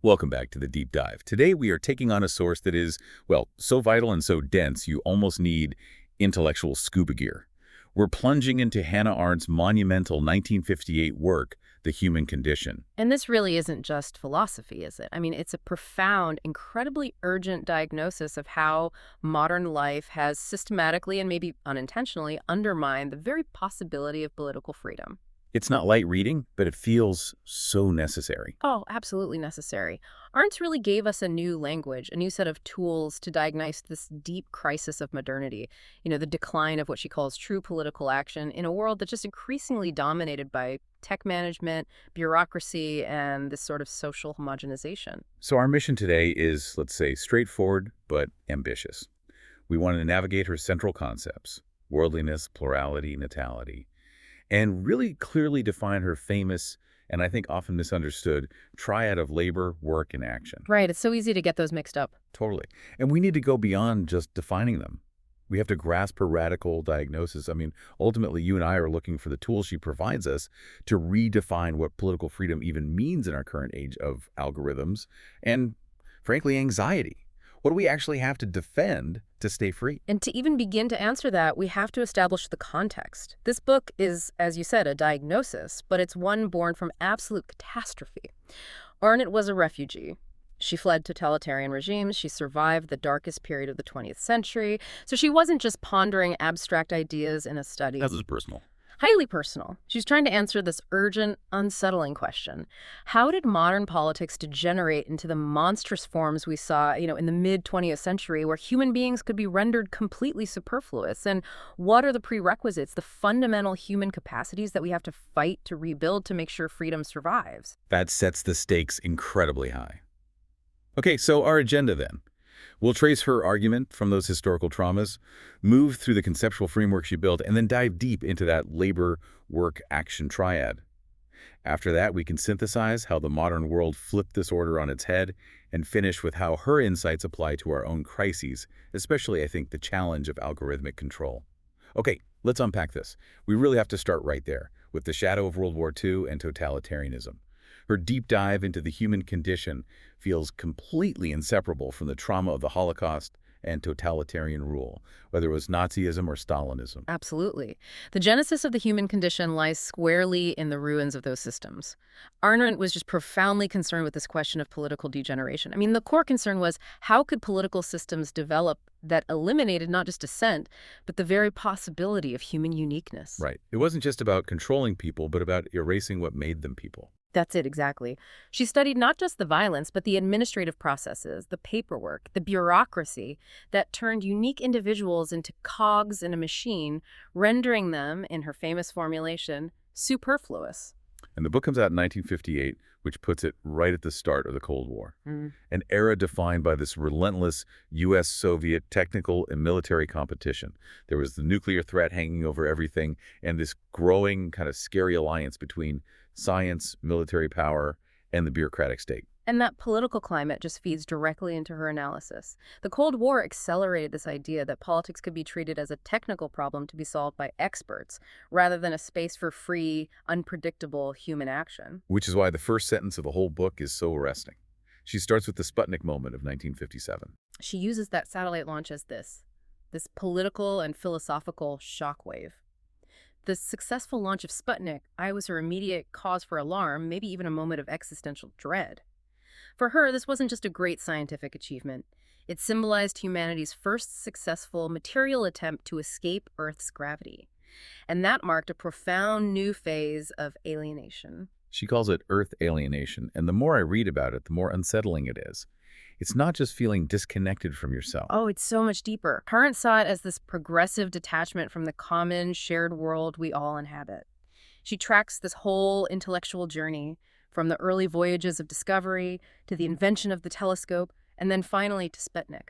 Welcome back to the Deep Dive. Today we are taking on a source that is, well, so vital and so dense you almost need intellectual scuba gear. We're plunging into Hannah Arendt's monumental 1958 work, The Human Condition. And this really isn't just philosophy, is it? I mean, it's a profound, incredibly urgent diagnosis of how modern life has systematically and maybe unintentionally undermined the very possibility of political freedom. It's not light reading, but it feels so necessary. Oh, absolutely necessary. Arendt's really gave us a new language, a new set of tools to diagnose this deep crisis of modernity. The decline of what she calls true political action in a world that's just increasingly dominated by tech management, bureaucracy, and this sort of social homogenization. So our mission today is, let's say, straightforward but ambitious. We want to navigate her central concepts, worldliness, plurality, natality, and really clearly define her famous, and I think often misunderstood, triad of labor, work, and action. Right, it's so easy to get those mixed up. Totally. And we need to go beyond just defining them. We have to grasp her radical diagnosis. I mean, ultimately, you and I are looking for the tools she provides us to redefine what political freedom even means in our current age of algorithms and, frankly, anxiety. What do we actually have to defend to stay free? And to even begin to answer that, we have to establish the context. This book is, as you said, a diagnosis, but it's one born from absolute catastrophe. Arendt was a refugee. She fled totalitarian regimes. She survived the darkest period of the 20th century. So she wasn't just pondering abstract ideas in a study. That was personal. Highly personal. She's trying to answer this urgent, unsettling question. How did modern politics degenerate into the monstrous forms we saw, in the mid-20th century where human beings could be rendered completely superfluous? And what are the prerequisites, the fundamental human capacities that we have to fight to rebuild to make sure freedom survives? That sets the stakes incredibly high. Okay, so our agenda then. We'll trace her argument from those historical traumas, move through the conceptual framework she built, and then dive deep into that labor, work, action triad. After that, we can synthesize how the modern world flipped this order on its head and finish with how her insights apply to our own crises, especially, I think, the challenge of algorithmic control. Okay, let's unpack this. We really have to start right there, with the shadow of World War II and totalitarianism. Her deep dive into the human condition feels completely inseparable from the trauma of the Holocaust and totalitarian rule, whether it was Nazism or Stalinism. Absolutely. The genesis of the human condition lies squarely in the ruins of those systems. Arendt was just profoundly concerned with this question of political degeneration. I mean, the core concern was how could political systems develop that eliminated not just dissent, but the very possibility of human uniqueness. Right. It wasn't just about controlling people, but about erasing what made them people. That's it, exactly. She studied not just the violence, but the administrative processes, the paperwork, the bureaucracy that turned unique individuals into cogs in a machine, rendering them, in her famous formulation, superfluous. And the book comes out in 1958, which puts it right at the start of the Cold War, an era defined by this relentless U.S.-Soviet technical and military competition. There was the nuclear threat hanging over everything, and this growing kind of scary alliance between science, military power, and the bureaucratic state. And that political climate just feeds directly into her analysis. The Cold War accelerated this idea that politics could be treated as a technical problem to be solved by experts, rather than a space for free, unpredictable human action. Which is why the first sentence of the whole book is so arresting. She starts with the Sputnik moment of 1957. She uses that satellite launch as this political and philosophical shockwave. The successful launch of Sputnik was her immediate cause for alarm, maybe even a moment of existential dread. For her, this wasn't just a great scientific achievement. It symbolized humanity's first successful material attempt to escape Earth's gravity. And that marked a profound new phase of alienation. She calls it Earth alienation, and the more I read about it, the more unsettling it is. It's not just feeling disconnected from yourself. Oh, it's so much deeper. Arendt saw it as this progressive detachment from the common, shared world we all inhabit. She tracks this whole intellectual journey, from the early voyages of discovery to the invention of the telescope, and then finally to Sputnik.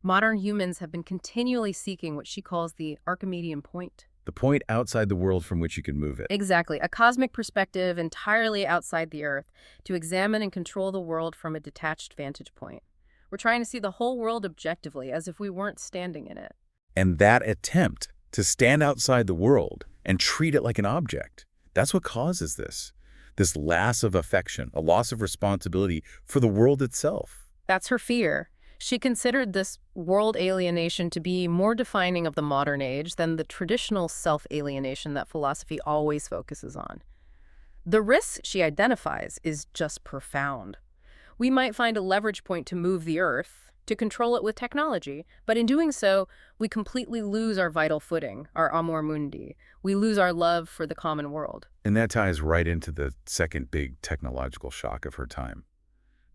Modern humans have been continually seeking what she calls the Archimedean point. The point outside the world from which you can move it. Exactly, a cosmic perspective entirely outside the Earth to examine and control the world from a detached vantage point. We're trying to see the whole world objectively, as if we weren't standing in it. And that attempt to stand outside the world and treat it like an object, that's what causes this. this loss of affection, a loss of responsibility for the world itself. That's her fear. She considered this world alienation to be more defining of the modern age than the traditional self-alienation that philosophy always focuses on. The risk she identifies is just profound. We might find a leverage point to move the Earth, to control it with technology, but in doing so, we completely lose our vital footing, our amor mundi. We lose our love for the common world. And that ties right into the second big technological shock of her time,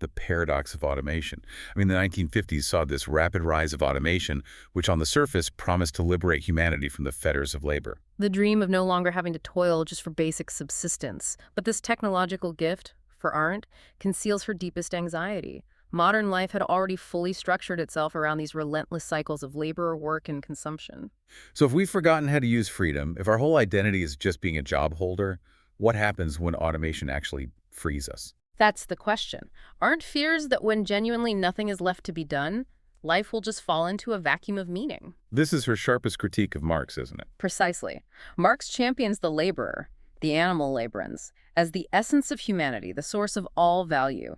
the paradox of automation. I mean, the 1950s saw this rapid rise of automation, which on the surface promised to liberate humanity from the fetters of labor. The dream of no longer having to toil just for basic subsistence. But this technological gift, for Arendt, conceals her deepest anxiety. Modern life had already fully structured itself around these relentless cycles of labor, work, and consumption. So if we've forgotten how to use freedom, if our whole identity is just being a job holder, what happens when automation actually frees us? That's the question. Arendt fears that when genuinely nothing is left to be done, life will just fall into a vacuum of meaning. This is her sharpest critique of Marx, isn't it? Precisely. Marx champions the laborer, the animal laborans, as the essence of humanity, the source of all value.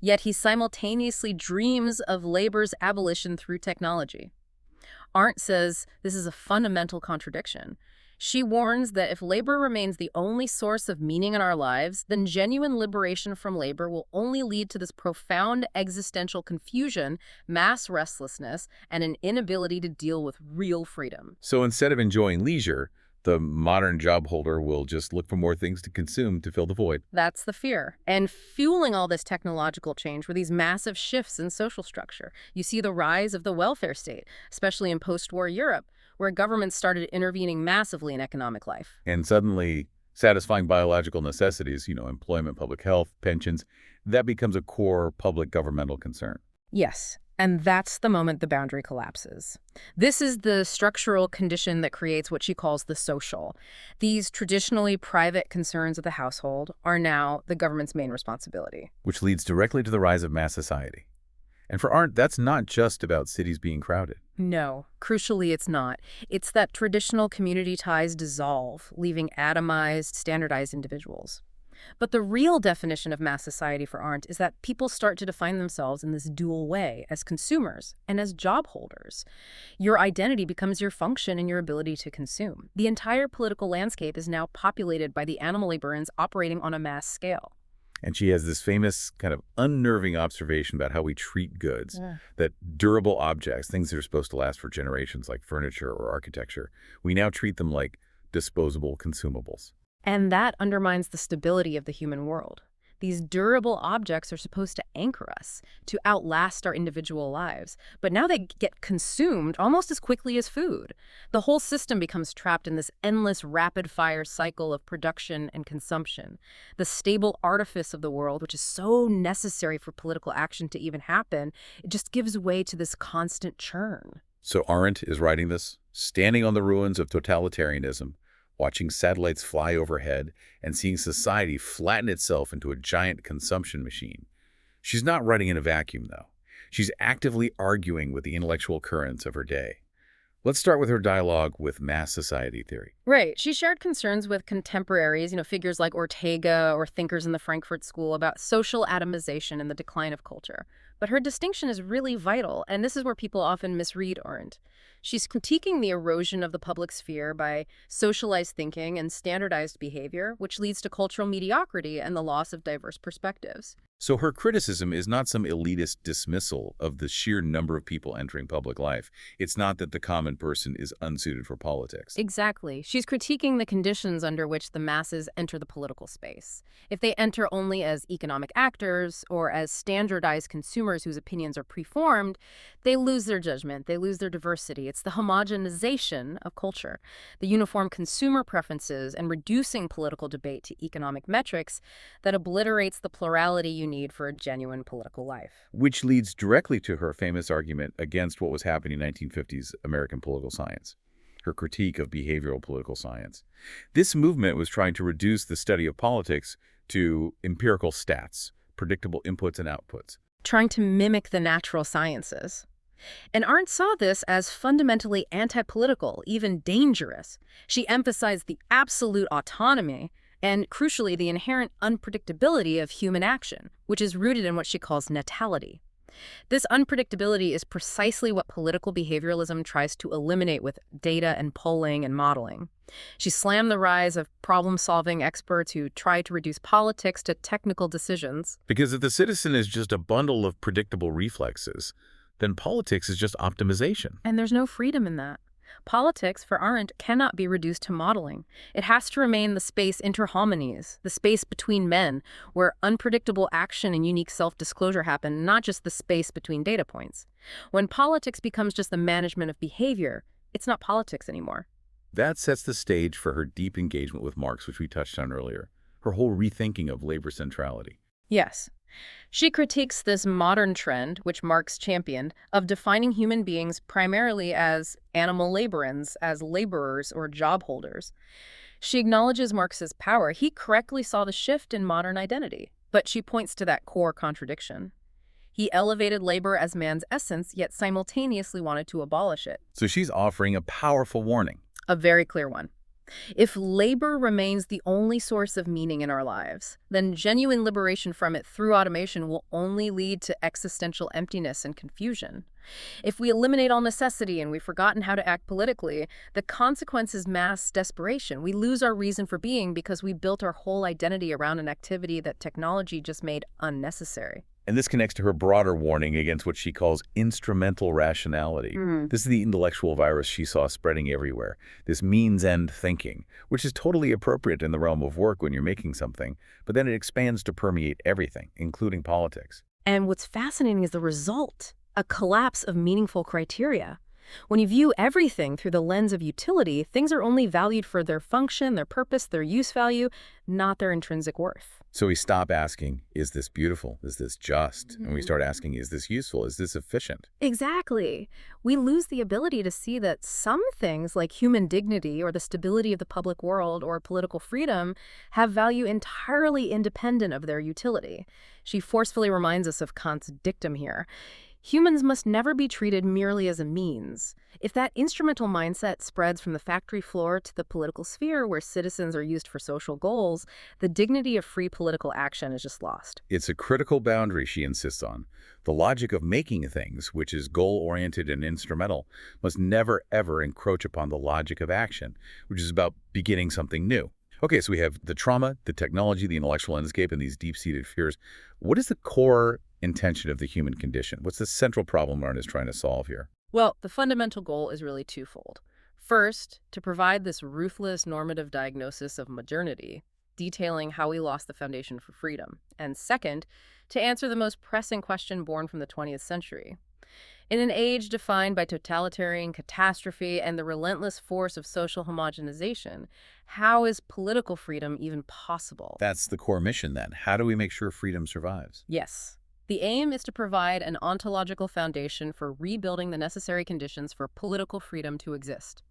Yet he simultaneously dreams of labor's abolition through technology. Arendt says this is a fundamental contradiction. She warns that if labor remains the only source of meaning in our lives, then genuine liberation from labor will only lead to this profound existential confusion, mass restlessness, and an inability to deal with real freedom. So instead of enjoying leisure, the modern job holder will just look for more things to consume to fill the void. That's the fear. And fueling all this technological change were these massive shifts in social structure. You see the rise of the welfare state, especially in post-war Europe, where governments started intervening massively in economic life. And suddenly, satisfying biological necessities, employment, public health, pensions, that becomes a core public governmental concern. Yes. And that's the moment the boundary collapses. This is the structural condition that creates what she calls the social. These traditionally private concerns of the household are now the government's main responsibility. Which leads directly to the rise of mass society. And for Arendt, that's not just about cities being crowded. No, crucially it's not. It's that traditional community ties dissolve, leaving atomized, standardized individuals. But the real definition of mass society for Arendt is that people start to define themselves in this dual way, as consumers and as job holders. Your identity becomes your function and your ability to consume. The entire political landscape is now populated by the animal laborers operating on a mass scale. And she has this famous kind of unnerving observation about how we treat goods, that durable objects, things that are supposed to last for generations like furniture or architecture, we now treat them like disposable consumables. And that undermines the stability of the human world. These durable objects are supposed to anchor us, to outlast our individual lives. But now they get consumed almost as quickly as food. The whole system becomes trapped in this endless rapid-fire cycle of production and consumption. The stable artifice of the world, which is so necessary for political action to even happen, it just gives way to this constant churn. So Arendt is writing this, standing on the ruins of totalitarianism, watching satellites fly overhead and seeing society flatten itself into a giant consumption machine. She's not writing in a vacuum, though. She's actively arguing with the intellectual currents of her day. Let's start with her dialogue with mass society theory. Right. She shared concerns with contemporaries, figures like Ortega or thinkers in the Frankfurt School about social atomization and the decline of culture. But her distinction is really vital, and this is where people often misread Arendt. She's critiquing the erosion of the public sphere by socialized thinking and standardized behavior, which leads to cultural mediocrity and the loss of diverse perspectives. So her criticism is not some elitist dismissal of the sheer number of people entering public life. It's not that the common person is unsuited for politics. Exactly. She's critiquing the conditions under which the masses enter the political space. If they enter only as economic actors or as standardized consumers whose opinions are preformed, they lose their judgment, they lose their diversity. It's the homogenization of culture, the uniform consumer preferences and reducing political debate to economic metrics that obliterates the plurality you need for a genuine political life. Which leads directly to her famous argument against what was happening in 1950s American political science, her critique of behavioral political science. This movement was trying to reduce the study of politics to empirical stats, predictable inputs and outputs. Trying to mimic the natural sciences. And Arendt saw this as fundamentally anti-political, even dangerous. She emphasized the absolute autonomy and crucially, the inherent unpredictability of human action, which is rooted in what she calls natality. This unpredictability is precisely what political behavioralism tries to eliminate with data and polling and modeling. She slammed the rise of problem-solving experts who try to reduce politics to technical decisions. Because if the citizen is just a bundle of predictable reflexes, then politics is just optimization. And there's no freedom in that. Politics, for Arendt, cannot be reduced to modeling. It has to remain the space inter homines, the space between men, where unpredictable action and unique self-disclosure happen, not just the space between data points. When politics becomes just the management of behavior, it's not politics anymore. That sets the stage for her deep engagement with Marx, which we touched on earlier, her whole rethinking of labor centrality. Yes. She critiques this modern trend, which Marx championed, of defining human beings primarily as animal laborans, as laborers or job holders. She acknowledges Marx's power. He correctly saw the shift in modern identity, but she points to that core contradiction. He elevated labor as man's essence, yet simultaneously wanted to abolish it. So she's offering a powerful warning. A very clear one. If labor remains the only source of meaning in our lives, then genuine liberation from it through automation will only lead to existential emptiness and confusion. If we eliminate all necessity and we've forgotten how to act politically, the consequence is mass desperation. We lose our reason for being because we built our whole identity around an activity that technology just made unnecessary. And this connects to her broader warning against what she calls instrumental rationality. This is the intellectual virus she saw spreading everywhere, this means-end thinking, which is totally appropriate in the realm of work when you're making something, but then it expands to permeate everything, including politics. And what's fascinating is the result, a collapse of meaningful criteria. When you view everything through the lens of utility, things are only valued for their function, their purpose, their use value, not their intrinsic worth. So we stop asking, is this beautiful? Is this just? And we start asking, is this useful? Is this efficient? Exactly. We lose the ability to see that some things like human dignity or the stability of the public world or political freedom have value entirely independent of their utility. She forcefully reminds us of Kant's dictum here. Humans must never be treated merely as a means. If that instrumental mindset spreads from the factory floor to the political sphere where citizens are used for social goals, the dignity of free political action is just lost. It's a critical boundary she insists on. The logic of making things, which is goal-oriented and instrumental, must never, ever encroach upon the logic of action, which is about beginning something new. Okay, so we have the trauma, the technology, the intellectual landscape, and these deep-seated fears. What is the core intention of the human condition? What's the central problem Arendt is trying to solve here? Well, the fundamental goal is really twofold. First, to provide this ruthless normative diagnosis of modernity, detailing how we lost the foundation for freedom. And second, to answer the most pressing question born from the 20th century. In an age defined by totalitarian catastrophe and the relentless force of social homogenization, how is political freedom even possible? That's the core mission then. How do we make sure freedom survives? Yes. The aim is to provide an ontological foundation for rebuilding the necessary conditions for political freedom to exist.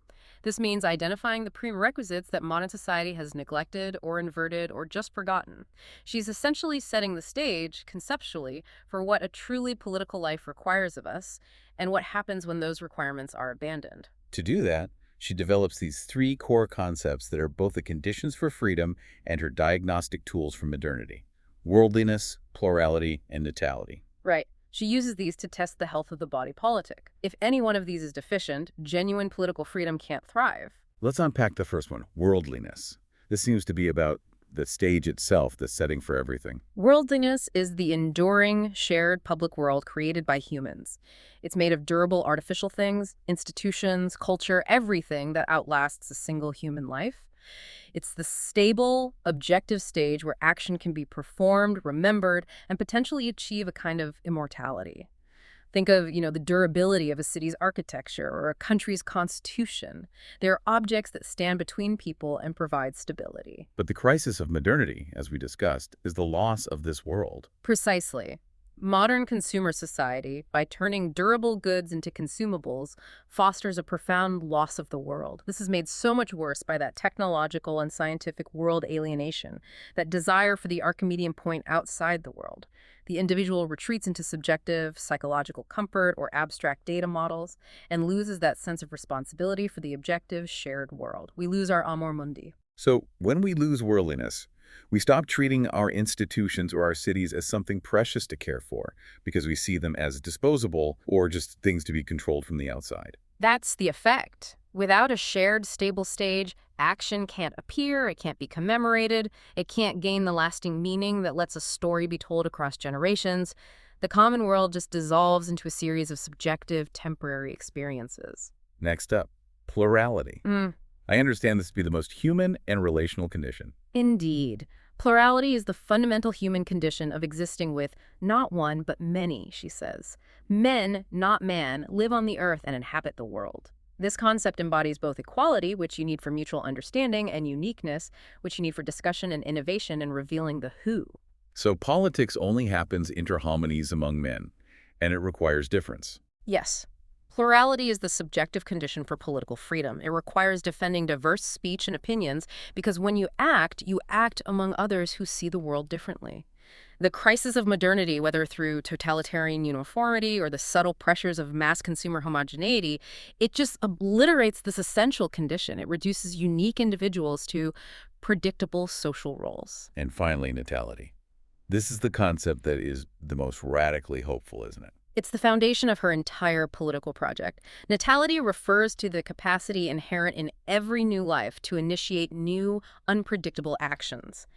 This means identifying the prerequisites that modern society has neglected or inverted or just forgotten. She's essentially setting the stage, conceptually, for what a truly political life requires of us and what happens when those requirements are abandoned. To do that, she develops these three core concepts that are both the conditions for freedom and her diagnostic tools for modernity: worldliness, plurality, and natality. Right. She uses these to test the health of the body politic. If any one of these is deficient, genuine political freedom can't thrive. Let's unpack the first one, worldliness. This seems to be about the stage itself, the setting for everything. Worldliness is the enduring, shared public world created by humans. It's made of durable artificial things, institutions, culture, everything that outlasts a single human life. It's the stable, objective stage where action can be performed, remembered, and potentially achieve a kind of immortality. Think of, the durability of a city's architecture or a country's constitution. They're objects that stand between people and provide stability. But the crisis of modernity, as we discussed, is the loss of this world. Precisely. Modern consumer society, by turning durable goods into consumables, fosters a profound loss of the world. This is made so much worse by that technological and scientific world alienation, that desire for the Archimedean point outside the world. The individual retreats into subjective, psychological comfort or abstract data models and loses that sense of responsibility for the objective, shared world. We lose our amor mundi. So when we lose worldliness, we stop treating our institutions or our cities as something precious to care for because we see them as disposable or just things to be controlled from the outside. That's the effect. Without a shared, stable stage, action can't appear, it can't be commemorated, it can't gain the lasting meaning that lets a story be told across generations. The common world just dissolves into a series of subjective, temporary experiences. Next up, plurality. I understand this to be the most human and relational condition. Indeed. Plurality is the fundamental human condition of existing with not one, but many, she says. Men, not man, live on the earth and inhabit the world. This concept embodies both equality, which you need for mutual understanding, and uniqueness, which you need for discussion and innovation and revealing the who. So politics only happens inter homines among men, and it requires difference. Yes. Plurality is the subjective condition for political freedom. It requires defending diverse speech and opinions because when you act among others who see the world differently. The crisis of modernity, whether through totalitarian uniformity or the subtle pressures of mass consumer homogeneity, it just obliterates this essential condition. It reduces unique individuals to predictable social roles. And finally, natality. This is the concept that is the most radically hopeful, isn't it? It's the foundation of her entire political project. Natality refers to the capacity inherent in every new life to initiate new, unpredictable actions.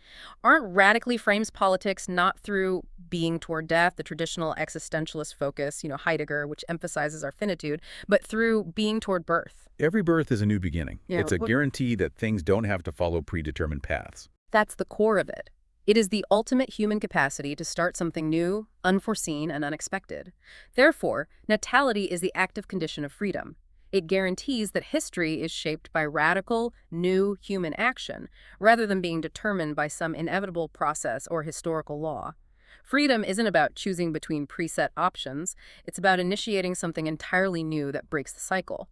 Arendt radically frames politics not through being toward death, the traditional existentialist focus, Heidegger, which emphasizes our finitude, but through being toward birth. Every birth is a new beginning. Yeah, it's a guarantee that things don't have to follow predetermined paths. That's the core of it. It is the ultimate human capacity to start something new, unforeseen, and unexpected. Therefore, natality is the active condition of freedom. It guarantees that history is shaped by radical, new human action, rather than being determined by some inevitable process or historical law. Freedom isn't about choosing between preset options. It's about initiating something entirely new that breaks the cycle.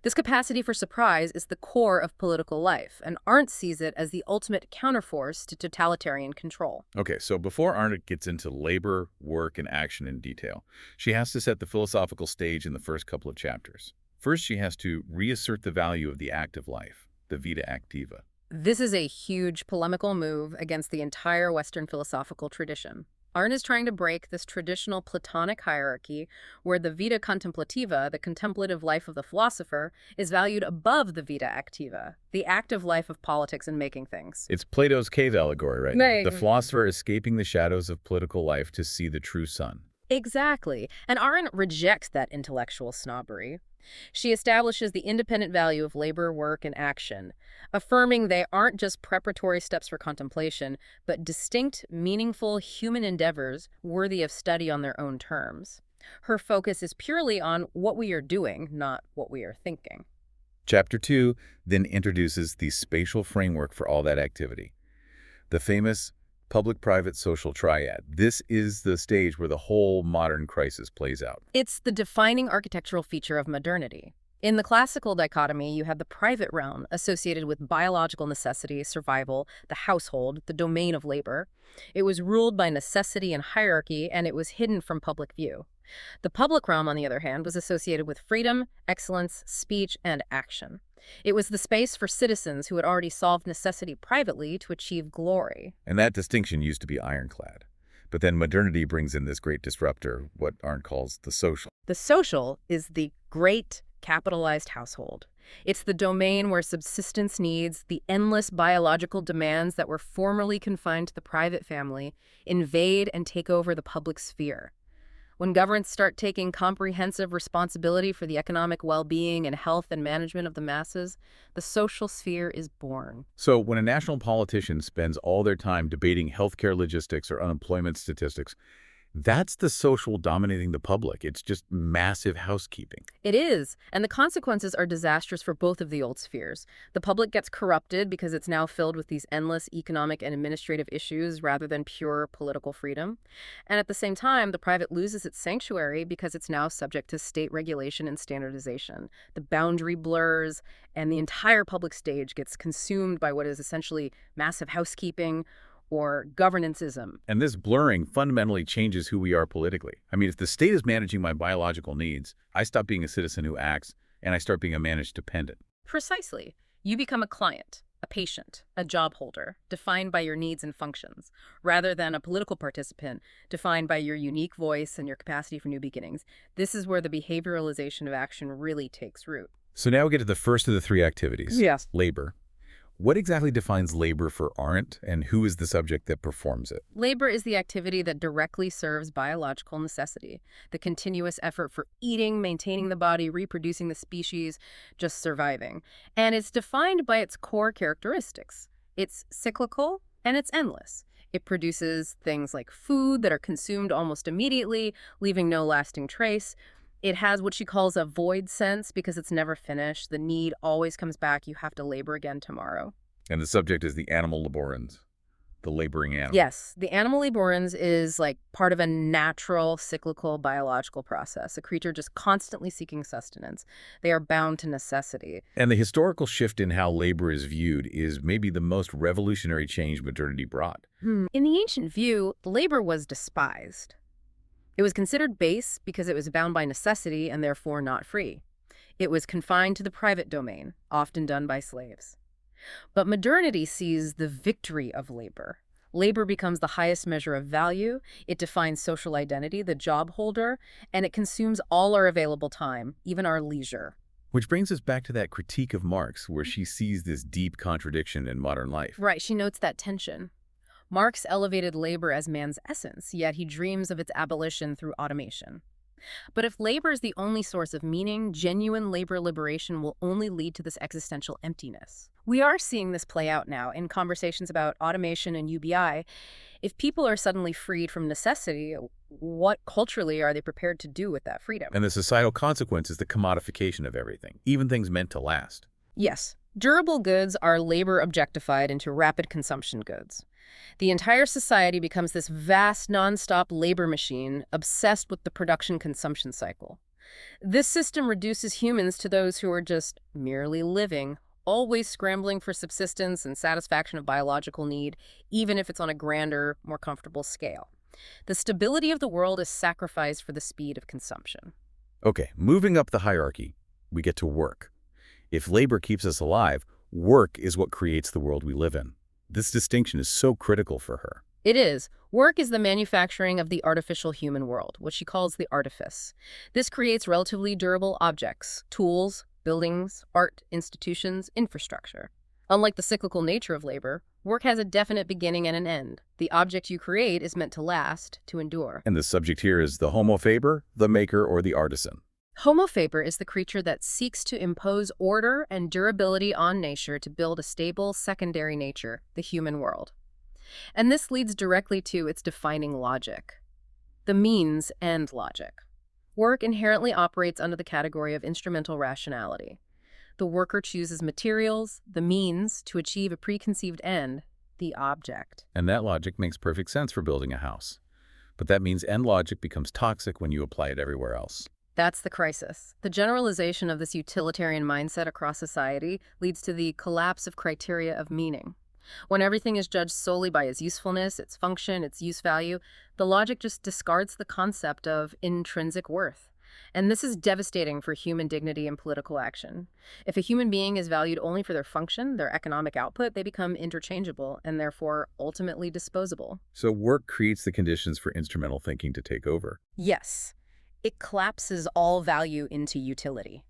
This capacity for surprise is the core of political life, and Arendt sees it as the ultimate counterforce to totalitarian control. Okay, so before Arendt gets into labor, work, and action in detail, she has to set the philosophical stage in the first couple of chapters. First, she has to reassert the value of the active life, the vita activa. This is a huge polemical move against the entire Western philosophical tradition. Arendt is trying to break this traditional Platonic hierarchy where the vita contemplativa, the contemplative life of the philosopher, is valued above the vita activa, the active life of politics and making things. It's Plato's cave allegory, right? Right. The philosopher escaping the shadows of political life to see the true sun. Exactly. And Arendt rejects that intellectual snobbery. She establishes the independent value of labor, work, and action, affirming they aren't just preparatory steps for contemplation, but distinct, meaningful human endeavors worthy of study on their own terms. Her focus is purely on what we are doing, not what we are thinking. Chapter 2 then introduces the spatial framework for all that activity. The famous public-private social triad. This is the stage where the whole modern crisis plays out. It's the defining architectural feature of modernity. In the classical dichotomy, you had the private realm associated with biological necessity, survival, the household, the domain of labor. It was ruled by necessity and hierarchy, and it was hidden from public view. The public realm, on the other hand, was associated with freedom, excellence, speech, and action. It was the space for citizens who had already solved necessity privately to achieve glory. And that distinction used to be ironclad. But then modernity brings in this great disruptor, what Arendt calls the social. The social is the great capitalized household. It's the domain where subsistence needs, the endless biological demands that were formerly confined to the private family, invade and take over the public sphere. When governments start taking comprehensive responsibility for the economic well-being and health and management of the masses, the social sphere is born. So when a national politician spends all their time debating healthcare logistics or unemployment statistics, that's the social dominating the public. It's just massive housekeeping. It is, and the consequences are disastrous for both of the old spheres. The public gets corrupted because it's now filled with these endless economic and administrative issues rather than pure political freedom. And at the same time, the private loses its sanctuary because it's now subject to state regulation and standardization. The boundary blurs, and the entire public stage gets consumed by what is essentially massive housekeeping, or governanceism. And this blurring fundamentally changes who we are politically. I mean, if the state is managing my biological needs, I stop being a citizen who acts, and I start being a managed dependent. Precisely. You become a client. a patient, a job holder, defined by your needs and functions, rather than a political participant defined by your unique voice and your capacity for new beginnings. This is where the behavioralization of action really takes root. So now we get to the first of the three activities. Yes. Labor. What exactly defines labor for Arendt, and who is the subject that performs it? Labor is the activity that directly serves biological necessity, the continuous effort for eating, maintaining the body, reproducing the species, just surviving. And it's defined by its core characteristics. It's cyclical and it's endless. It produces things like food that are consumed almost immediately, leaving no lasting trace. It has what she calls a void sense because it's never finished. The need always comes back. You have to labor again tomorrow. And the subject is the animal laborans, the laboring animal. Yes, the animal laborans is like part of a natural, cyclical, biological process, a creature just constantly seeking sustenance. They are bound to necessity. And the historical shift in how labor is viewed is maybe the most revolutionary change modernity brought. In the ancient view, labor was despised. It was considered base because it was bound by necessity and therefore not free. It was confined to the private domain, often done by slaves. But modernity sees the victory of labor. Labor becomes the highest measure of value, it defines social identity, the job holder, and it consumes all our available time, even our leisure. Which brings us back to that critique of Marx, where she sees this deep contradiction in modern life. Right, she notes that tension. Marx elevated labor as man's essence, yet he dreams of its abolition through automation. But if labor is the only source of meaning, genuine labor liberation will only lead to this existential emptiness. We are seeing this play out now in conversations about automation and UBI. If people are suddenly freed from necessity, what culturally are they prepared to do with that freedom? And the societal consequence is the commodification of everything, even things meant to last. Yes, durable goods are labor objectified into rapid consumption goods. The entire society becomes this vast, non-stop labor machine obsessed with the production-consumption cycle. This system reduces humans to those who are just merely living, always scrambling for subsistence and satisfaction of biological need, even if it's on a grander, more comfortable scale. The stability of the world is sacrificed for the speed of consumption. Okay, moving up the hierarchy, we get to work. If labor keeps us alive, work is what creates the world we live in. This distinction is so critical for her. It is. Work is the manufacturing of the artificial human world, what she calls the artifice. This creates relatively durable objects, tools, buildings, art, institutions, infrastructure. Unlike the cyclical nature of labor, work has a definite beginning and an end. The object you create is meant to last, to endure. And the subject here is the homo faber, the maker, or the artisan. Homo faber is the creature that seeks to impose order and durability on nature to build a stable secondary nature, the human world. And this leads directly to its defining logic, the means-end logic. Work inherently operates under the category of instrumental rationality. The worker chooses materials, the means, to achieve a preconceived end, the object. And that logic makes perfect sense for building a house. But that means end logic becomes toxic when you apply it everywhere else. That's the crisis. The generalization of this utilitarian mindset across society leads to the collapse of criteria of meaning. When everything is judged solely by its usefulness, its function, its use value, the logic just discards the concept of intrinsic worth. And this is devastating for human dignity and political action. If a human being is valued only for their function, their economic output, they become interchangeable and therefore ultimately disposable. So work creates the conditions for instrumental thinking to take over. Yes. It collapses all value into utility.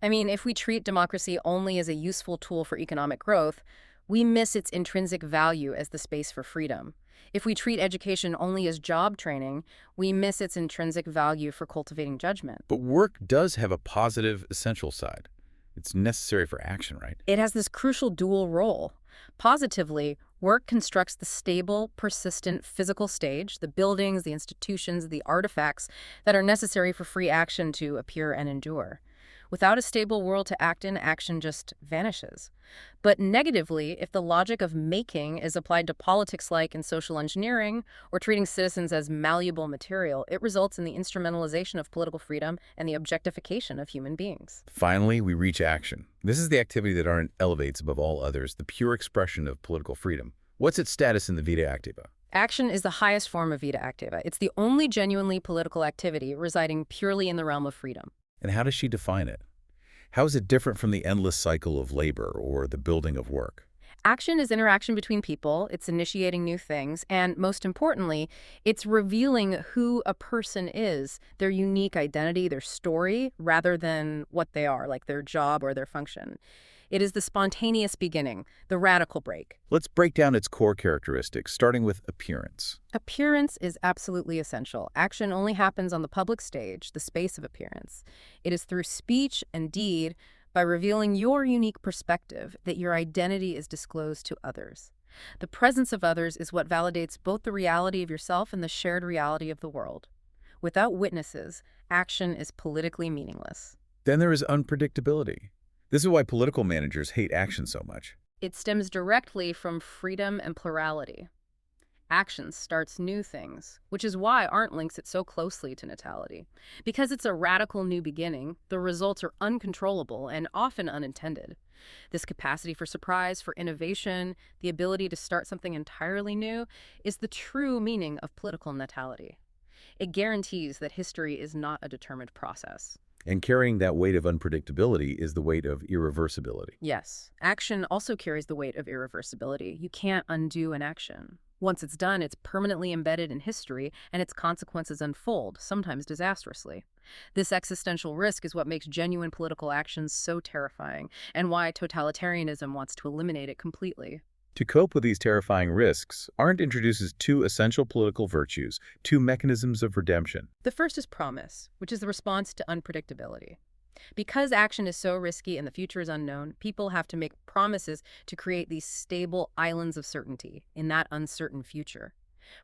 I mean, if we treat democracy only as a useful tool for economic growth, we miss its intrinsic value as the space for freedom. If we treat education only as job training, we miss its intrinsic value for cultivating judgment. But work does have a positive, essential side. It's necessary for action, right? It has this crucial dual role. Positively, work constructs the stable, persistent physical stage, the buildings, the institutions, the artifacts that are necessary for free action to appear and endure. Without a stable world to act in, action just vanishes. But negatively, if the logic of making is applied to politics like in social engineering or treating citizens as malleable material, it results in the instrumentalization of political freedom and the objectification of human beings. Finally, we reach action. This is the activity that Arendt elevates above all others, the pure expression of political freedom. What's its status in the Vita Activa? Action is the highest form of Vita Activa. It's the only genuinely political activity residing purely in the realm of freedom. And how does she define it? How is it different from the endless cycle of labor or the building of work? Action is interaction between people, it's initiating new things, and most importantly, it's revealing who a person is, their unique identity, their story, rather than what they are, like their job or their function. It is the spontaneous beginning, the radical break. Let's break down its core characteristics, starting with appearance. Appearance is absolutely essential. Action only happens on the public stage, the space of appearance. It is through speech and deed, by revealing your unique perspective, that your identity is disclosed to others. The presence of others is what validates both the reality of yourself and the shared reality of the world. Without witnesses, action is politically meaningless. Then there is unpredictability. This is why political managers hate action so much. It stems directly from freedom and plurality. Action starts new things, which is why Arendt links it so closely to Natality. Because it's a radical new beginning, the results are uncontrollable and often unintended. This capacity for surprise, for innovation, the ability to start something entirely new, is the true meaning of political natality. It guarantees that history is not a determined process. And carrying that weight of unpredictability is the weight of irreversibility. Yes, action also carries the weight of irreversibility. You can't undo an action. Once it's done, it's permanently embedded in history, and its consequences unfold, sometimes disastrously. This existential risk is what makes genuine political actions so terrifying, and why totalitarianism wants to eliminate it completely. To cope with these terrifying risks, Arendt introduces two essential political virtues, two mechanisms of redemption. The first is promise, which is the response to unpredictability. Because action is so risky and the future is unknown, people have to make promises to create these stable islands of certainty in that uncertain future.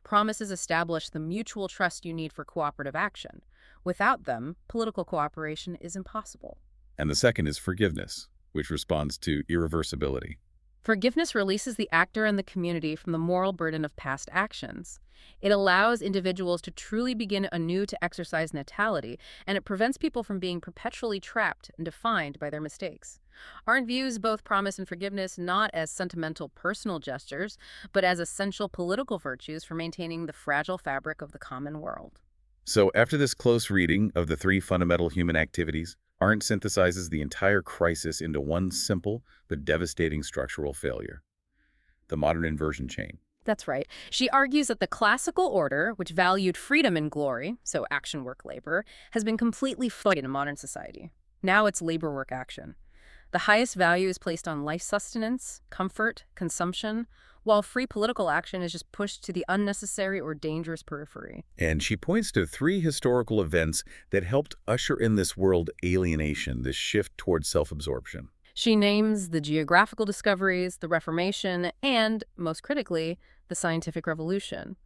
Promises establish the mutual trust you need for cooperative action. Without them, political cooperation is impossible. And the second is forgiveness, which responds to irreversibility. Forgiveness releases the actor and the community from the moral burden of past actions. It allows individuals to truly begin anew to exercise natality, and it prevents people from being perpetually trapped and defined by their mistakes. Arendt views both promise and forgiveness not as sentimental personal gestures, but as essential political virtues for maintaining the fragile fabric of the common world. So after this close reading of the three fundamental human activities, Arendt synthesizes the entire crisis into one simple but devastating structural failure: the modern inversion chain. That's right. She argues that the classical order, which valued freedom and glory, so action, work, labor, has been completely fucked in modern society. Now it's labor, work, action. The highest value is placed on life sustenance, comfort, consumption, while free political action is just pushed to the unnecessary or dangerous periphery. And she points to three historical events that helped usher in this world alienation, this shift towards self-absorption. She names the geographical discoveries, the Reformation, and, most critically, the scientific revolution.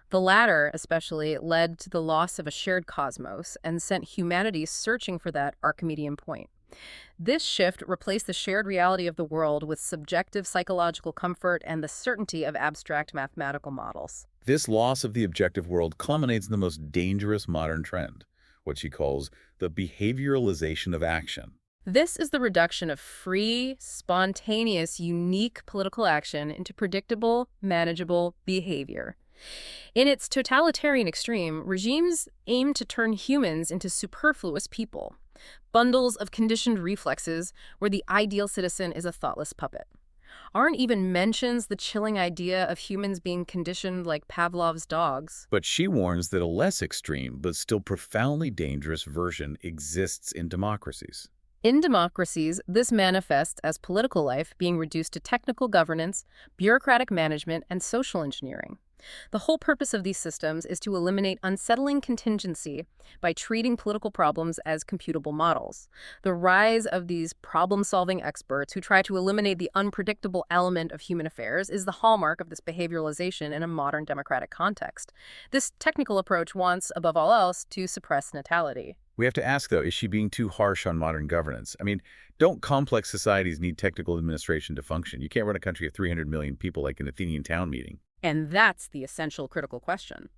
The latter, especially, led to the loss of a shared cosmos and sent humanity searching for that Archimedean point. This shift replaced the shared reality of the world with subjective psychological comfort and the certainty of abstract mathematical models. This loss of the objective world culminates in the most dangerous modern trend, what she calls the behavioralization of action. This is the reduction of free, spontaneous, unique political action into predictable, manageable behavior. In its totalitarian extreme, regimes aim to turn humans into superfluous people, bundles of conditioned reflexes where the ideal citizen is a thoughtless puppet. Arendt even mentions the chilling idea of humans being conditioned like Pavlov's dogs. But she warns that a less extreme but still profoundly dangerous version exists in democracies. In democracies, this manifests as political life being reduced to technical governance, bureaucratic management, and social engineering. The whole purpose of these systems is to eliminate unsettling contingency by treating political problems as computable models. The rise of these problem-solving experts who try to eliminate the unpredictable element of human affairs is the hallmark of this behavioralization in a modern democratic context. This technical approach wants, above all else, to suppress natality. We have to ask, though, is she being too harsh on modern governance? I mean, don't complex societies need technical administration to function? You can't run a country of 300 million people like an Athenian town meeting. And that's the essential critical question.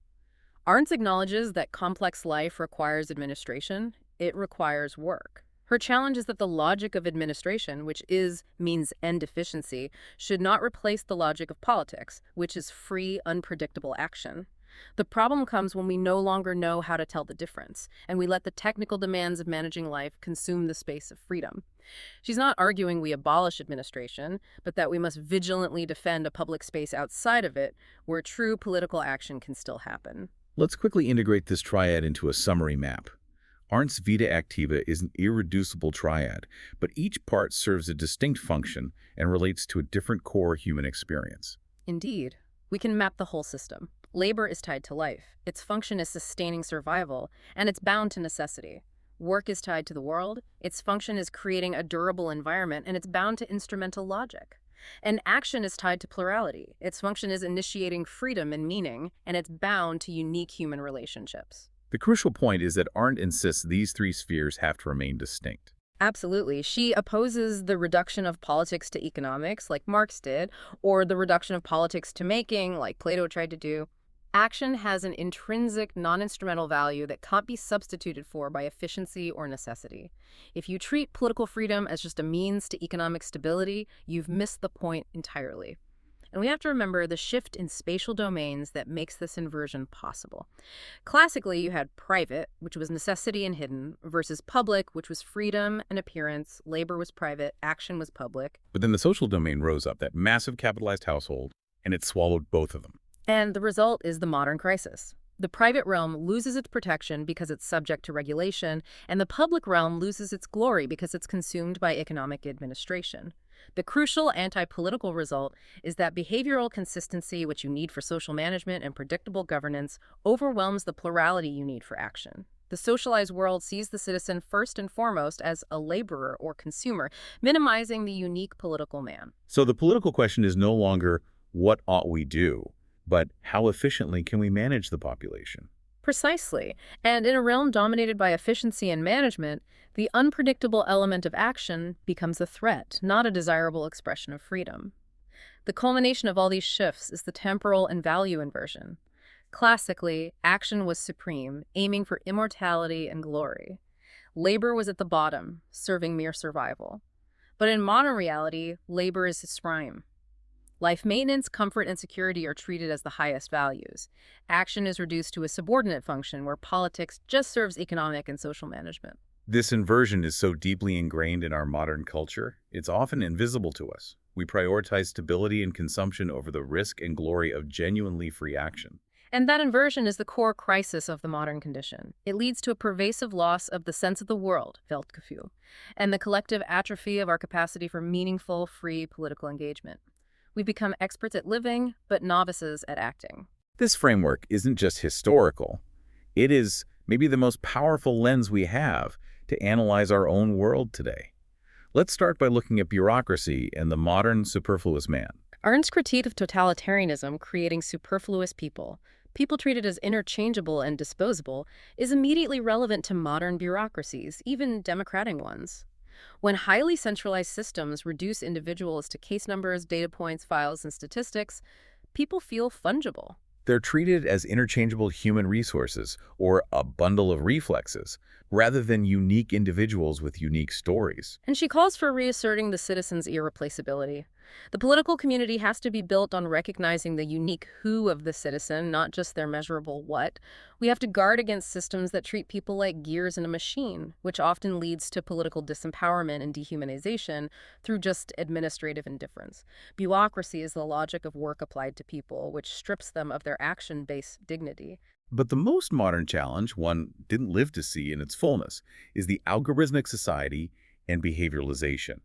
Arendt acknowledges that complex life requires administration. It requires work. Her challenge is that the logic of administration, which is means end efficiency, should not replace the logic of politics, which is free, unpredictable action. The problem comes when we no longer know how to tell the difference, and we let the technical demands of managing life consume the space of freedom. She's not arguing we abolish administration, but that we must vigilantly defend a public space outside of it where true political action can still happen. Let's quickly integrate this triad into a summary map. Arendt's vita activa is an irreducible triad, but each part serves a distinct function and relates to a different core human experience. Indeed, we can map the whole system. Labor is tied to life. Its function is sustaining survival, and it's bound to necessity. Work is tied to the world. Its function is creating a durable environment, and it's bound to instrumental logic. And action is tied to plurality. Its function is initiating freedom and meaning, and it's bound to unique human relationships. The crucial point is that Arendt insists these three spheres have to remain distinct. Absolutely. She opposes the reduction of politics to economics, like Marx did, or the reduction of politics to making, like Plato tried to do. Action has an intrinsic, non-instrumental value that can't be substituted for by efficiency or necessity. If you treat political freedom as just a means to economic stability, you've missed the point entirely. And we have to remember the shift in spatial domains that makes this inversion possible. Classically, you had private, which was necessity and hidden, versus public, which was freedom and appearance. Labor was private, action was public. But then the social domain rose up, that massive capitalized household, and it swallowed both of them. And the result is the modern crisis. The private realm loses its protection because it's subject to regulation, and the public realm loses its glory because it's consumed by economic administration. The crucial anti-political result is that behavioral consistency, which you need for social management and predictable governance, overwhelms the plurality you need for action. The socialized world sees the citizen first and foremost as a laborer or consumer, minimizing the unique political man. So the political question is no longer, what ought we do, but how efficiently can we manage the population? Precisely. And in a realm dominated by efficiency and management, the unpredictable element of action becomes a threat, not a desirable expression of freedom. The culmination of all these shifts is the temporal and value inversion. Classically, action was supreme, aiming for immortality and glory. Labor was at the bottom, serving mere survival. But in modern reality, labor is its prime. Life maintenance, comfort, and security are treated as the highest values. Action is reduced to a subordinate function where politics just serves economic and social management. This inversion is so deeply ingrained in our modern culture, it's often invisible to us. We prioritize stability and consumption over the risk and glory of genuinely free action. And that inversion is the core crisis of the modern condition. It leads to a pervasive loss of the sense of the world, Weltgefühl, and the collective atrophy of our capacity for meaningful, free political engagement. We become experts at living, but novices at acting. This framework isn't just historical. It is maybe the most powerful lens we have to analyze our own world today. Let's start by looking at bureaucracy and the modern superfluous man. Arendt's critique of totalitarianism, creating superfluous people treated as interchangeable and disposable, is immediately relevant to modern bureaucracies, even democratic ones. When highly centralized systems reduce individuals to case numbers, data points, files, and statistics, people feel fungible. They're treated as interchangeable human resources or a bundle of reflexes, rather than unique individuals with unique stories. And she calls for reasserting the citizen's irreplaceability. The political community has to be built on recognizing the unique who of the citizen, not just their measurable what. We have to guard against systems that treat people like gears in a machine, which often leads to political disempowerment and dehumanization through just administrative indifference. Bureaucracy is the logic of work applied to people, which strips them of their action-based dignity. But the most modern challenge, one didn't live to see in its fullness, is the algorithmic society and behavioralization.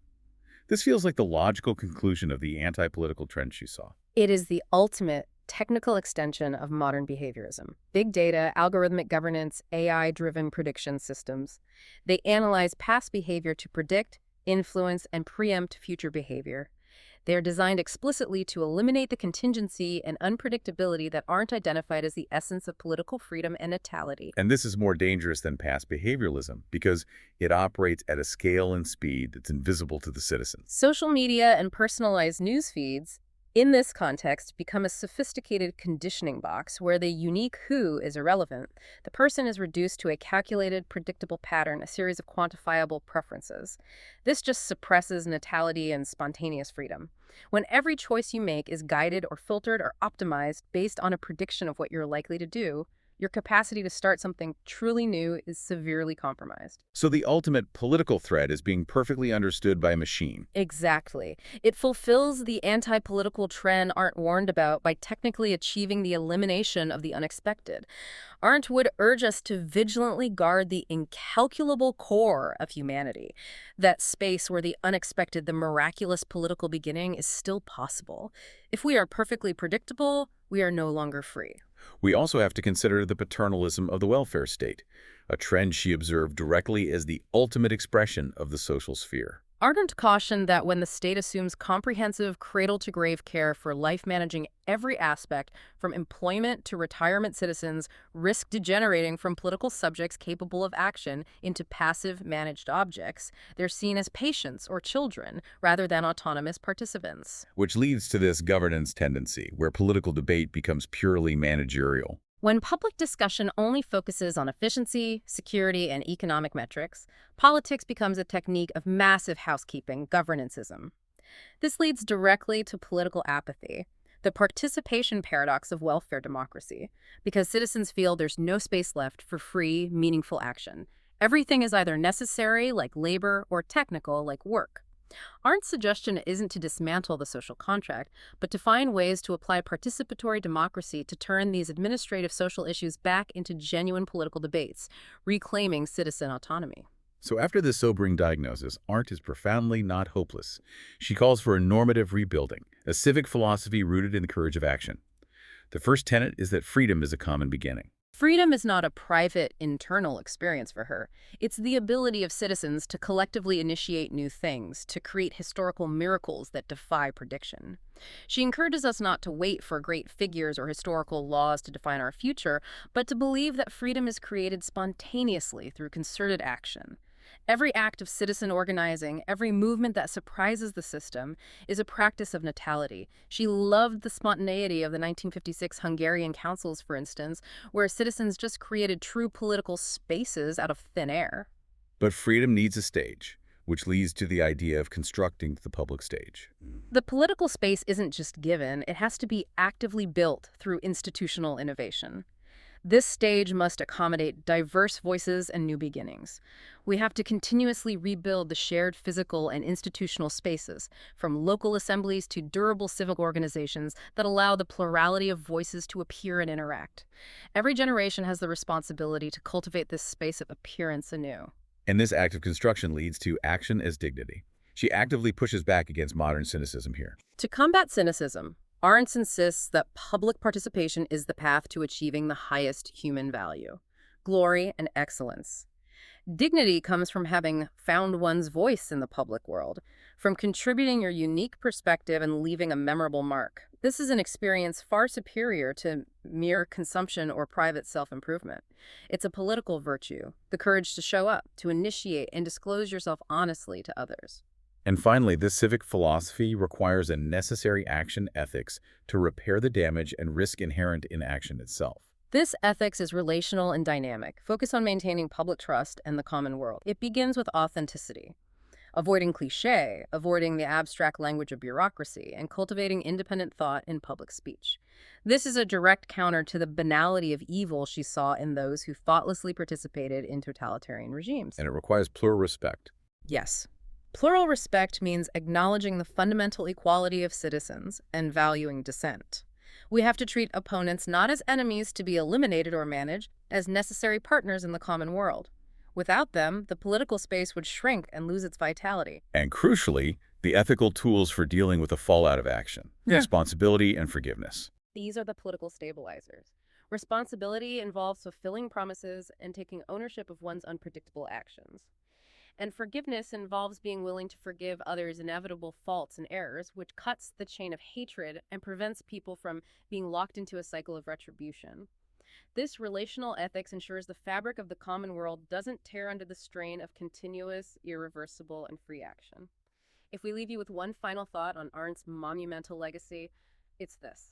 This feels like the logical conclusion of the anti-political trend she saw. It is the ultimate technical extension of modern behaviorism. Big data, algorithmic governance, AI-driven prediction systems. They analyze past behavior to predict, influence, and preempt future behavior. They are designed explicitly to eliminate the contingency and unpredictability that aren't identified as the essence of political freedom and natality. And this is more dangerous than past behavioralism because it operates at a scale and speed that's invisible to the citizens. Social media and personalized news feeds In this context, become a sophisticated conditioning box where the unique who is irrelevant. The person is reduced to a calculated, predictable pattern, a series of quantifiable preferences. This just suppresses natality and spontaneous freedom. When every choice you make is guided or filtered or optimized based on a prediction of what you're likely to do, your capacity to start something truly new is severely compromised. So the ultimate political threat is being perfectly understood by a machine. Exactly. It fulfills the anti-political trend Arendt warned about by technically achieving the elimination of the unexpected. Arendt would urge us to vigilantly guard the incalculable core of humanity, that space where the unexpected, the miraculous political beginning is still possible. If we are perfectly predictable, we are no longer free. We also have to consider the paternalism of the welfare state, a trend she observed directly as the ultimate expression of the social sphere. Arendt cautioned that when the state assumes comprehensive cradle-to-grave care for life managing every aspect, from employment to retirement, citizens risk degenerating from political subjects capable of action into passive managed objects. They're seen as patients or children rather than autonomous participants. Which leads to this governance tendency, where political debate becomes purely managerial. When public discussion only focuses on efficiency, security, and economic metrics, politics becomes a technique of massive housekeeping, governancism. This leads directly to political apathy, the participation paradox of welfare democracy, because citizens feel there's no space left for free, meaningful action. Everything is either necessary, like labor, or technical, like work. Arndt's suggestion isn't to dismantle the social contract, but to find ways to apply participatory democracy to turn these administrative social issues back into genuine political debates, reclaiming citizen autonomy. So after this sobering diagnosis, Arendt is profoundly not hopeless. She calls for a normative rebuilding, a civic philosophy rooted in the courage of action. The first tenet is that freedom is a common beginning. Freedom is not a private, internal experience for her. It's the ability of citizens to collectively initiate new things, to create historical miracles that defy prediction. She encourages us not to wait for great figures or historical laws to define our future, but to believe that freedom is created spontaneously through concerted action. Every act of citizen organizing, every movement that surprises the system, is a practice of natality. She loved the spontaneity of the 1956 Hungarian councils, for instance, where citizens just created true political spaces out of thin air. But freedom needs a stage, which leads to the idea of constructing the public stage. The political space isn't just given, it has to be actively built through institutional innovation. This stage must accommodate diverse voices and new beginnings. We have to continuously rebuild the shared physical and institutional spaces, from local assemblies to durable civic organizations that allow the plurality of voices to appear and interact. Every generation has the responsibility to cultivate this space of appearance anew. And this act of construction leads to action as dignity. She actively pushes back against modern cynicism here. To combat cynicism, Arendt insists that public participation is the path to achieving the highest human value, glory and excellence. Dignity comes from having found one's voice in the public world, from contributing your unique perspective and leaving a memorable mark. This is an experience far superior to mere consumption or private self-improvement. It's a political virtue, the courage to show up, to initiate and disclose yourself honestly to others. And finally, this civic philosophy requires a necessary action ethics to repair the damage and risk inherent in action itself. This ethics is relational and dynamic, focused on maintaining public trust and the common world. It begins with authenticity, avoiding cliché, avoiding the abstract language of bureaucracy, and cultivating independent thought in public speech. This is a direct counter to the banality of evil she saw in those who thoughtlessly participated in totalitarian regimes. And it requires plural respect. Yes. Plural respect means acknowledging the fundamental equality of citizens and valuing dissent. We have to treat opponents not as enemies to be eliminated or managed, as necessary partners in the common world. Without them, the political space would shrink and lose its vitality. And crucially, the ethical tools for dealing with the fallout of action, responsibility and forgiveness. These are the political stabilizers. Responsibility involves fulfilling promises and taking ownership of one's unpredictable actions. And forgiveness involves being willing to forgive others' inevitable faults and errors, which cuts the chain of hatred and prevents people from being locked into a cycle of retribution. This relational ethics ensures the fabric of the common world doesn't tear under the strain of continuous, irreversible, and free action. If we leave you with one final thought on Arendt's monumental legacy, it's this.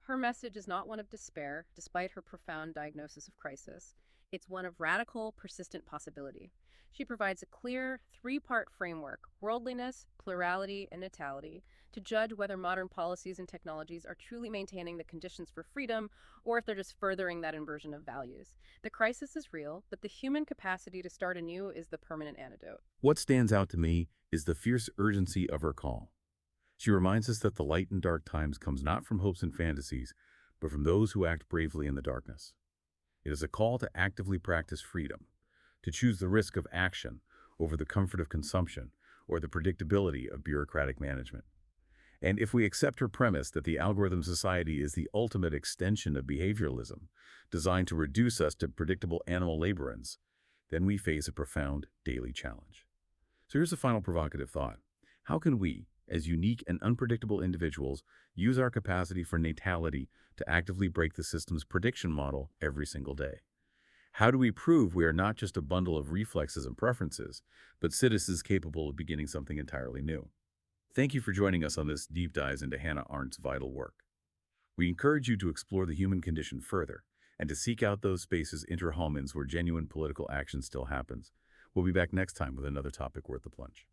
Her message is not one of despair, despite her profound diagnosis of crisis. It's one of radical, persistent possibility. She provides a clear, three-part framework, worldliness, plurality, and natality, to judge whether modern policies and technologies are truly maintaining the conditions for freedom or if they're just furthering that inversion of values. The crisis is real, but the human capacity to start anew is the permanent antidote. What stands out to me is the fierce urgency of her call. She reminds us that the light in dark times comes not from hopes and fantasies, but from those who act bravely in the darkness. It is a call to actively practice freedom, to choose the risk of action over the comfort of consumption or the predictability of bureaucratic management. And if we accept her premise that the algorithm society is the ultimate extension of behavioralism, designed to reduce us to predictable animal laborants, then we face a profound daily challenge. So here's a final provocative thought. How can we, as unique and unpredictable individuals, use our capacity for natality to actively break the system's prediction model every single day? How do we prove we are not just a bundle of reflexes and preferences, but citizens capable of beginning something entirely new? Thank you for joining us on this deep dive into Hannah Arendt's vital work. We encourage you to explore the human condition further and to seek out those spaces inter homines where genuine political action still happens. We'll be back next time with another topic worth the plunge.